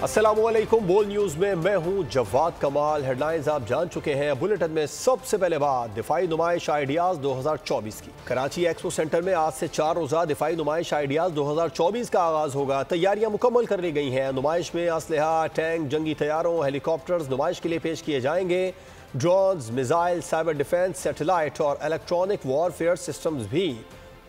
अस्सलामुअलैकुम। बोल न्यूज़ में मैं हूं जवाद कमाल। हेडलाइंस आप जान चुके हैं। बुलेटिन में सबसे पहले बात दिफाई नुमाइश आइडियाज़ 2024 की। कराची एक्सपो सेंटर में आज से 4 रोज़ा दिफाई नुमाइश आइडियाज़ 2024 का आगाज़ होगा। तैयारियां मुकम्मल कर ली गई हैं। नुमाइश में असलहा, टैंक, जंगी तैयारों, हेलीकॉप्टर्स नुमाइश के लिए पेश किए जाएंगे। Drones, missile, cyber defence, satellite और इलेक्ट्रॉनिक वॉरफेयर सिस्टम्स भी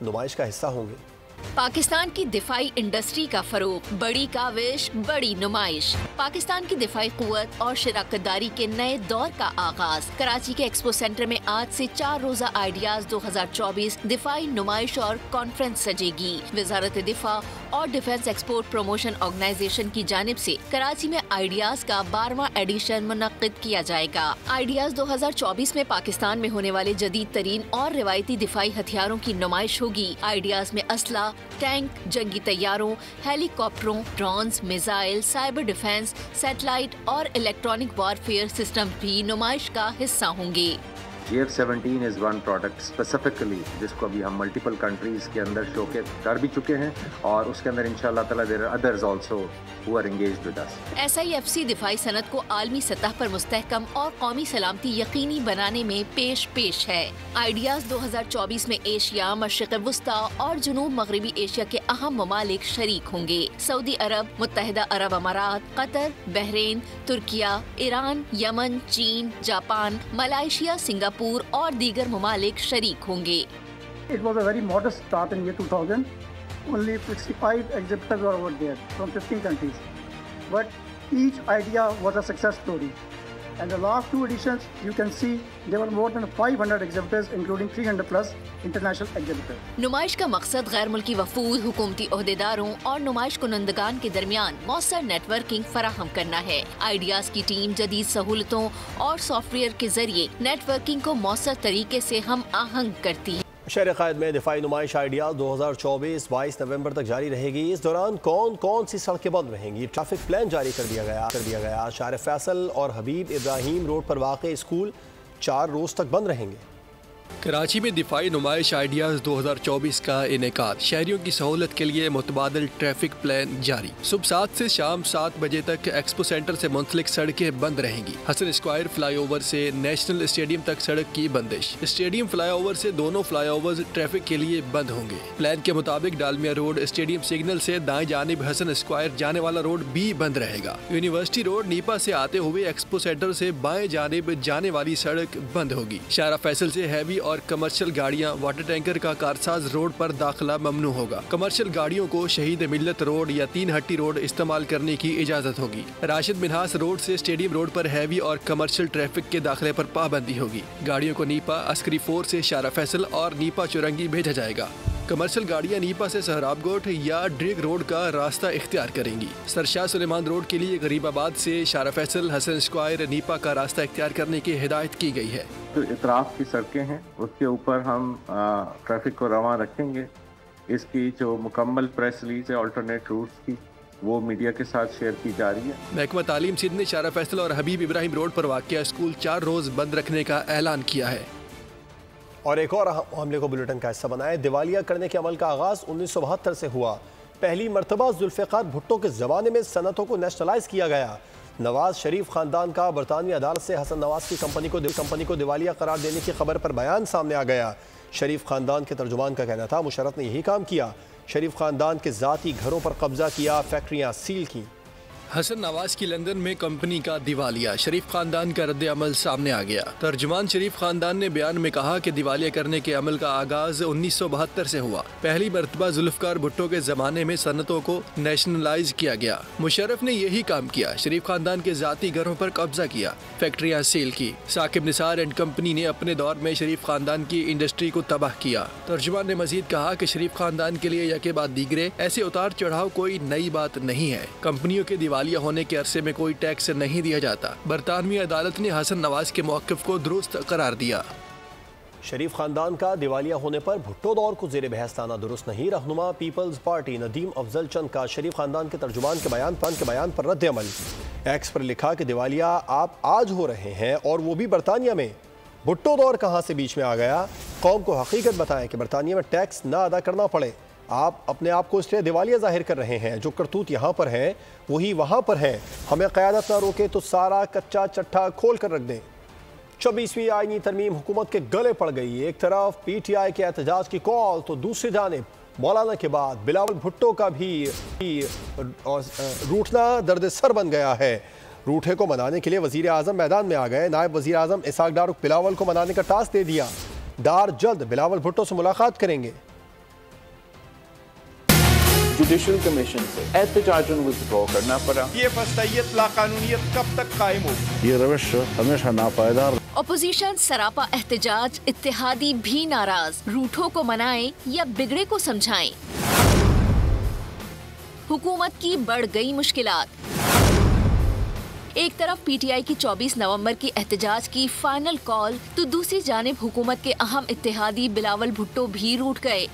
नुमाइश का हिस्सा होंगे। पाकिस्तान की दिफाई इंडस्ट्री का फरोग, बड़ी काविश, बड़ी नुमाइश। पाकिस्तान की दिफाई कुव्वत और शराकतदारी के नए दौर का आगाज। कराची के एक्सपो सेंटर में आज से 4 रोजा आइडियाज 2024 दिफाई नुमाइश और कॉन्फ्रेंस सजेगी। वजारत दिफा और डिफेंस एक्सपोर्ट प्रमोशन ऑर्गेनाइजेशन की जानिब से कराची में आइडियाज का 12वां एडिशन मुनक्किद किया जाएगा। आइडियाज 2024 में पाकिस्तान में होने वाले जदीद तरीन और रिवायती दिफाई हथियारों की नुमाइश होगी। आइडियाज में असला, टैंक, जंगी तैयारों, हेलीकॉप्टरों, drones, missile, cyber defence, satellite और इलेक्ट्रॉनिक वॉरफेयर सिस्टम भी नुमाइश का हिस्सा होंगे। F-17 is one product specifically जिसको अभी हम मल्टीपल कंट्रीज़ के अंदर शोकेस कर भी चुके हैं और उसके अंदर इंशाल्लाह ताला there are others also who are engaged with us. SIFC दिफाई सनत को आलमी सतह पर मुस्तहकम और कौमी सलामती यकीनी बनाने में पेश है। आइडियाज 2024 में एशिया, मशरिक़ वुस्ता और जुनूब मगरबी एशिया के अहम ममालिक शरीक होंगे। सऊदी अरब, मुत्तहिदा अरब अमारात, Qatar, Bahrain, Türkiye, Iran, Yemen, चीन, जापान, मलाइशिया, सिंगापुर और दीगर ममालिक शरीक होंगे। It was a very modest start in year 2000. Only 65 exhibitors were over there from 15 countries. But each idea was a success story. And the last 2 editions, you can see there were more than 500 exhibitors, including 300 plus international exhibitors. नुमाइश का मकसद गैर मुल्की वफूद, हुकूमती ओहदेदारों और नुमाइश कुनंदगान के दरमियान मौसर नेटवर्किंग फराहम करना है। आइडियाज की टीम जदीद सहूलतों और सॉफ्टवेयर के जरिए नेटवर्किंग को मौसर तरीके से हम आहंग करती है। शहर क़ायद में दिफाई नुमाइश आइडियाज़ 2024 22 नवंबर तक जारी रहेगी। इस दौरान कौन कौन सी सड़कें बंद रहेंगी, ट्रैफिक प्लान जारी कर दिया गया। शार फैसल और हबीब इब्राहिम रोड पर वाक़ स्कूल 4 रोज़ तक बंद रहेंगे। कराची में दिफाई नुमाइश आइडियाज़ 2024 का इनेकाद। शहरियों की सहूलत के लिए मुतबादिल ट्रैफिक प्लान जारी। सुबह 7 से शाम 7 बजे तक एक्सपो सेंटर से मुंसलिक सड़कें बंद रहेंगी। हसन स्क्वायर फ्लाईओवर से नेशनल स्टेडियम तक सड़क की बंदिश। स्टेडियम फ्लाईओवर से दोनों फ्लाईओवर्स ट्रैफिक के लिए बंद होंगे। प्लान के मुताबिक डालमिया रोड स्टेडियम सिग्नल से दाएं जानिब हसन स्क्वायर जाने वाला रोड भी बंद रहेगा। यूनिवर्सिटी रोड नीपा से आते हुए एक्सपो सेंटर से बाएं जानिब जाने वाली सड़क बंद होगी। शारा फैसल से हैवी और कमर्शियल गाड़ियां, वाटर टैंकर का कारसाज रोड पर दाखिला ममनू होगा। कमर्शियल गाड़ियों को शहीद मिल्लत रोड या 3 हट्टी रोड इस्तेमाल करने की इजाजत होगी। राशिद मिन्हास रोड से स्टेडियम रोड पर हैवी और कमर्शियल ट्रैफिक के दाखिले पर पाबंदी होगी। गाड़ियों को नीपा, अस्करी 4 से शारा फैसल और नीपा चुरंगी भेजा जाएगा। कमर्शियल गाड़ियां नीपा से सहराबगोट या ड्रिग रोड का रास्ता इख्तियार करेंगी। सरशाह सुलेमान रोड के लिए गरीबाबाद से शारा फैसल, हसन स्क्वायर, नीपा का रास्ता इख्तियार करने की हिदायत की गई है। जो इतराफ की सड़कें हैं उसके ऊपर हम ट्रैफिक को रवां रखेंगे। इसकी जो मुकम्मल प्रेस रिलीज है अल्टरनेट रूट्स की, वो मीडिया के साथ शेयर की जा रही है। महकमा तालीम सिंध ने शारा फैसल और हबीब इब्राहिम रोड पर वाक़िया स्कूल 4 रोज बंद रखने का ऐलान किया है। और एक और हमले को बुलेटिन का हिस्सा बनाए। दिवालिया करने के अमल का आगाज 1972 से हुआ। पहली मरतबा जुल्फ़िकार भुट्टो के ज़माने में सनतों को नेशनलाइज किया गया। नवाज शरीफ खानदान का बरतानवी अदालत से हसन नवाज की कंपनी को दिवालिया करार देने की खबर पर बयान सामने आ गया। शरीफ खानदान के तर्जुमान का कहना था मुशर्रफ ने यही काम किया। शरीफ खानदान के ज़ाती घरों पर कब्जा किया, फैक्ट्रियाँ सील की। हसन नवाज की लंदन में कंपनी का दिवालिया, शरीफ खानदान का रद्द अमल सामने आ गया। तर्जुमान शरीफ खानदान ने बयान में कहा कि दिवालिया करने के अमल का आगाज 1972 से हुआ। पहली मरतबा जुल्फ़िकार भुट्टो के जमाने में सनतों को नेशनलाइज किया गया। मुशर्रफ ने यही काम किया। शरीफ खानदान के जाती घरों पर कब्जा किया, फैक्ट्रियाँ सील की। साकिब निसार एंड कंपनी ने अपने दौर में शरीफ खानदान की इंडस्ट्री को तबाह किया। तर्जुमान ने मजीद कहा कि शरीफ खानदान के लिए यके बाद दीगरे ऐसे उतार चढ़ाव कोई नई बात नहीं है। कंपनियों के दिवालिया होने के अरसे में कोई टैक्स नहीं दिया जाता। बरतानवी अदालत ने हसन नवाज के मौक़िफ़ को दुरुस्त करार दिया। शरीफ खानदान का दिवालिया होने पर भुट्टो दौर को ज़ेर बहस लाना दुरुस्त नहीं। रहनुमा पीपल्स पार्टी नदीम अफजल चंद का शरीफ खानदान के तर्जुमान के बयान पर रद्द अमल। एक्स पर लिखा कि दिवालिया आप आज हो रहे हैं और वो भी बरतानिया में। भुट्टो दौर कहाँ से बीच में आ गया? कौम को हकीकत बताएं कि बरतानिया में टैक्स ना अदा करना पड़े। आप अपने आप को इसलिए दिवालिया जाहिर कर रहे हैं। जो करतूत यहाँ पर है वही वहाँ पर है। हमें क़यादत ना रोके तो सारा कच्चा चट्टा खोल कर रख दें। 26वीं आईनी तरमीम हुकूमत के गले पड़ गई। एक तरफ PTI के एहतजाज की कॉल तो दूसरी जानिब मौलाना के बाद बिलावल भुट्टो का भी रूठना दर्द सर बन गया है। रूठे को मनाने के लिए वजीर आज़म मैदान में आ गए। नायब वजीर आज़म इसहाक डार बिलावल को मनाने का टास्क दे दिया। डार जल्द बिलावल भुट्टो से मुलाकात करेंगे। जुडिशल कमीशन से एहतजाजन विथड्रॉ करना पड़ा। ये फस्तैयत लाकानूनियत कब तक कायम होगी? ये रविश हमेशा नापायदार। अपोजिशन सरापा एहतजाज, इत्तेहादी भी नाराज। रूठों को मनाएं या बिगड़े को समझाएं। हुकूमत की बढ़ गई मुश्किलात। एक तरफ PTI की 24 नवंबर की एहतजाज की फाइनल कॉल तो दूसरी जानिब हुकूमत के अहम इत्तेहादी बिलावल भुट्टो भी रूठ गए।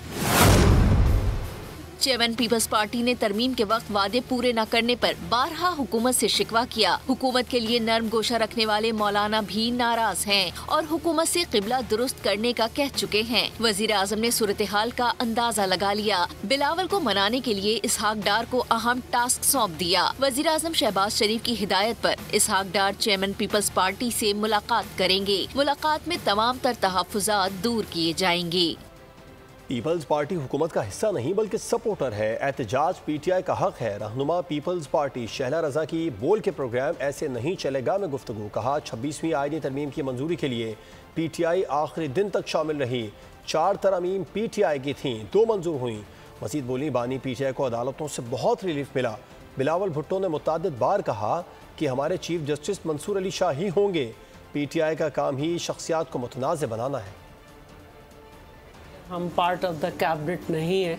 चेयरमैन पीपल्स पार्टी ने तरमीम के वक्त वादे पूरे न करने पर बारहा हुकूमत से शिकवा किया। हुकूमत के लिए नर्म गोशा रखने वाले मौलाना भी नाराज हैं और हुकूमत से किबला दुरुस्त करने का कह चुके हैं। वजीर आज़म ने सूरत हाल का अंदाजा लगा लिया। बिलावल को मनाने के लिए इसहाक डार को अहम टास्क सौंप दिया। वजीर आज़म शहबाज शरीफ की हिदायत पर इसहाक डार चेयरमैन पीपल्स पार्टी से मुलाकात करेंगे। मुलाकात में तमाम तर तहफ़्फ़ुज़ात दूर किए जाएंगे। पीपल्स पार्टी हुकूमत का हिस्सा नहीं बल्कि सपोर्टर है। एहतजाज PTI का हक है। रहनुमा पीपल्स पार्टी शहला रजा की बोल के प्रोग्राम ऐसे नहीं चलेगा में गुफ्तगू। कहा 26वीं आईनी तरमीम की मंजूरी के लिए PTI आखिरी दिन तक शामिल रही। 4 तरमीम PTI की थीं, 2 मंजूर हुई। मजीद बोली बानी PTI को अदालतों से बहुत रिलीफ मिला। बिलावल भुट्टो ने मुतअद्दिद बार कहा कि हमारे चीफ जस्टिस मंसूर अली शाह ही होंगे। PTI का काम ही शख्सियात को मुतनाज़ बनाना है। हम पार्ट ऑफ द कैबिनेट नहीं है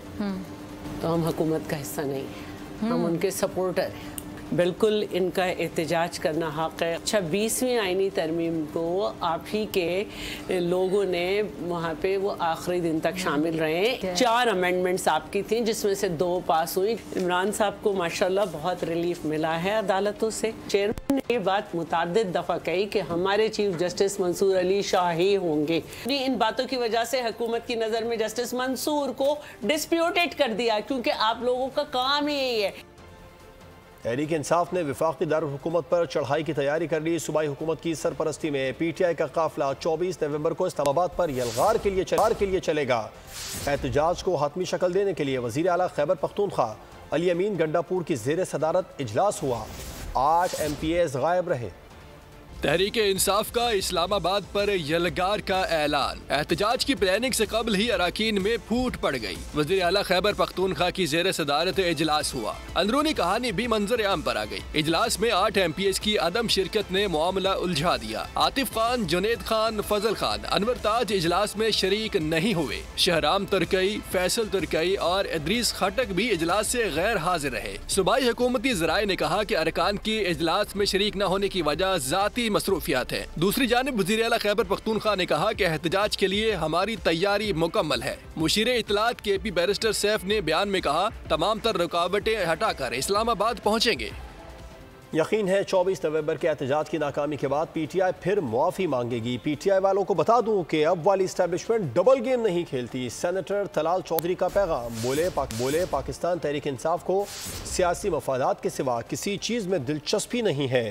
तो हम हुकूमत का हिस्सा नहीं है, हम उनके सपोर्टर हैं। बिल्कुल इनका एहतजाज करना हक है। 26वीं आईनी तरमीम को आप ही के लोगों ने वहाँ पे वो आखिरी दिन तक शामिल रहे। 4 अमेंडमेंट्स आपकी थी जिसमें से 2 पास हुई। इमरान साहब को माशाल्लाह बहुत रिलीफ मिला है अदालतों से। चेयरमैन ने ये बात मुतअद्दिद दफ़ा कही कि हमारे चीफ जस्टिस मंसूर अली शाह ही होंगे। इन बातों की वजह से हुकूमत की नज़र में जस्टिस मंसूर को डिस्प्यूटेड कर दिया क्योंकि आप लोगों का काम ही यही है। तहरीक इंसाफ ने वफाकी दारुल हुकूमत पर चढ़ाई की तैयारी कर ली। सूबाई हुकूमत की सरपरस्ती में PTI का काफिला 24 नवंबर को इस्लामाबाद पर यलगार के लिए चलेगा। एहतजाज को हातमी शक्ल देने के लिए वज़ीर आला खैबर पख्तूनख्वा अली अमीन गंडापुर की ज़ेर सदारत इजलास हुआ। 8 MPAs गायब रहे। तहरीक इंसाफ का इस्लामाबाद पर यलगार का ऐलान। एहतजाज की प्लानिंग से कबल ही अराकीन में फूट पड़ गई। वज़ीर आला खैबर पख्तूनख्वा की ज़ेर सदारत इजलास हुआ। अंदरूनी कहानी भी मंजर आम पर आ गई। इजलास में 8 MPAs की अदम शिरकत ने मामला उलझा दिया। आतिफ खान, जुनेद खान, फजल खान, अनवर ताज इजलास में शरीक नहीं हुए। शहराम तुर्कई, फैसल तुर्कई और इदरीस खटक भी इजलास से गैर हाजिर रहे। सूबाई हुकूमती ज़राए ने कहा कि अरकान की इजलास में शरीक न होने की वजह ज़ाती मसरूफियात है। दूसरी जानिब वज़ीर आला खैबर पख्तूनख्वा ने कहा कि एहतजाज के लिए हमारी तैयारी मुकम्मल है। मुशीर इत्तलात KP बैरिस्टर सैफ ने बयान में कहा तमाम तर रुकावटें हटाकर इस्लामाबाद पहुँचेंगे। यकीन है 24 नवंबर के एहतजाज की नाकामी के बाद PTI फिर मुआफ़ी मांगेगी। PTI वालों को बता दूं कि अब वाली इस्टेब्लिशमेंट डबल गेम नहीं खेलती। सेनेटर तलाल चौधरी का पैगाम। बोले पाकिस्तान तहरीक इंसाफ को सियासी मफादात के सिवा किसी चीज़ में दिलचस्पी नहीं है।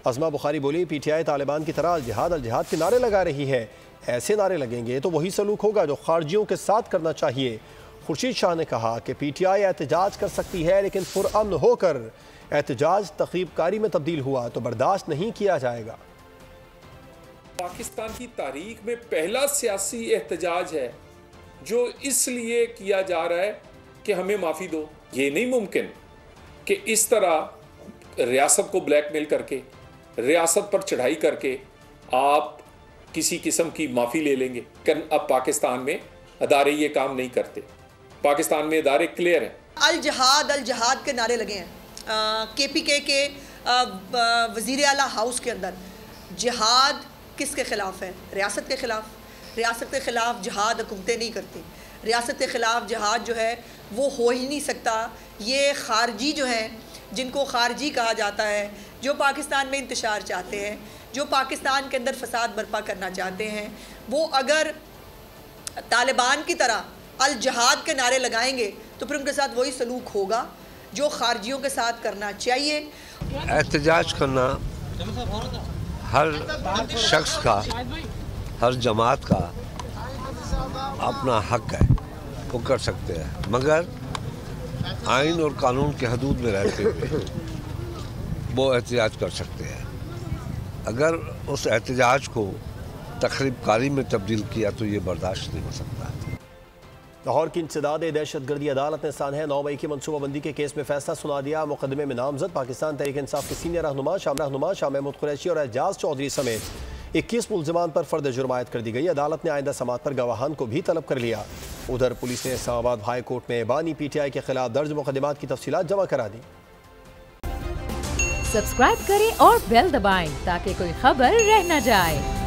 अज़मा बुखारी बोली PTI तालिबान की तरह अल जिहाद के नारे लगा रही है। ऐसे नारे लगेंगे तो वही सलूक होगा जो खारजियों के साथ करना चाहिए। खुर्शीद शाह ने कहा कि PTI एहतजाज कर सकती है लेकिन पुरअमन होकर। एहतजाज तक़रीबकारी में तब्दील हुआ तो बर्दाश्त नहीं किया जाएगा। पाकिस्तान की तारीख में पहला सियासी एहतजाज है जो इसलिए किया जा रहा है कि हमें माफ़ी दो। ये नहीं मुमकिन कि इस तरह रियासत को ब्लैकमेल करके, रियासत पर चढ़ाई करके आप किसी किस्म की माफ़ी ले लेंगे। अब पाकिस्तान में अदारे ये काम नहीं करते। पाकिस्तान में अदारे क्लियर हैं। अल जहाद के नारे लगे हैं। KPK के वज़ीर आला हाउस के अंदर जिहाद किसके ख़िलाफ़ है? रियासत के ख़िलाफ़। रियासत के ख़िलाफ़ जिहाद हुकूमतें नहीं करती। रियासत के ख़िलाफ़ जिहाद जो है वो हो ही नहीं सकता। ये खारजी जो हैं, जिनको खारजी कहा जाता है, जो पाकिस्तान में इंतशार चाहते हैं, जो पाकिस्तान के अंदर फसाद बर्पा करना चाहते हैं, वो अगर तालिबान की तरह अल जहाद के नारे लगाएंगे तो फिर उनके साथ वही सलूक होगा जो खारजियों के साथ करना चाहिए। एहतजाज करना हर शख्स का, हर जमात का अपना हक है, वो कर सकते हैं, मगर आइन और कानून के हदूद में रहते हुए वो एहतजाज कर सकते हैं। अगर उस एहतजाज को तखरीबकारी में तब्दील किया तो ये बर्दाश्त नहीं हो सकता। लाहौर की इंसदाद दहशतगर्दी अदालत ने सानह 9 मई की मनसूबाबंदी के केस में फैसला सुना दिया। मुकदमे में नामजद पाकिस्तान तहरीक इंसाफ के सीनियर रहनुमा शाह महमूद कुरैशी और एजाज चौधरी समेत 21 मुल्जिमान पर फर्द जुर्मायत कर दी गई। अदालत ने आइंदा समात पर गवाहान को भी तलब कर लिया। उधर पुलिस ने इस्लामाबाद हाई कोर्ट में बानी PTI के खिलाफ दर्ज मुकदमात की तफसीलात जमा करा दी। सब्सक्राइब करें और बेल दबाएं ताकि कोई खबर रह न जाए।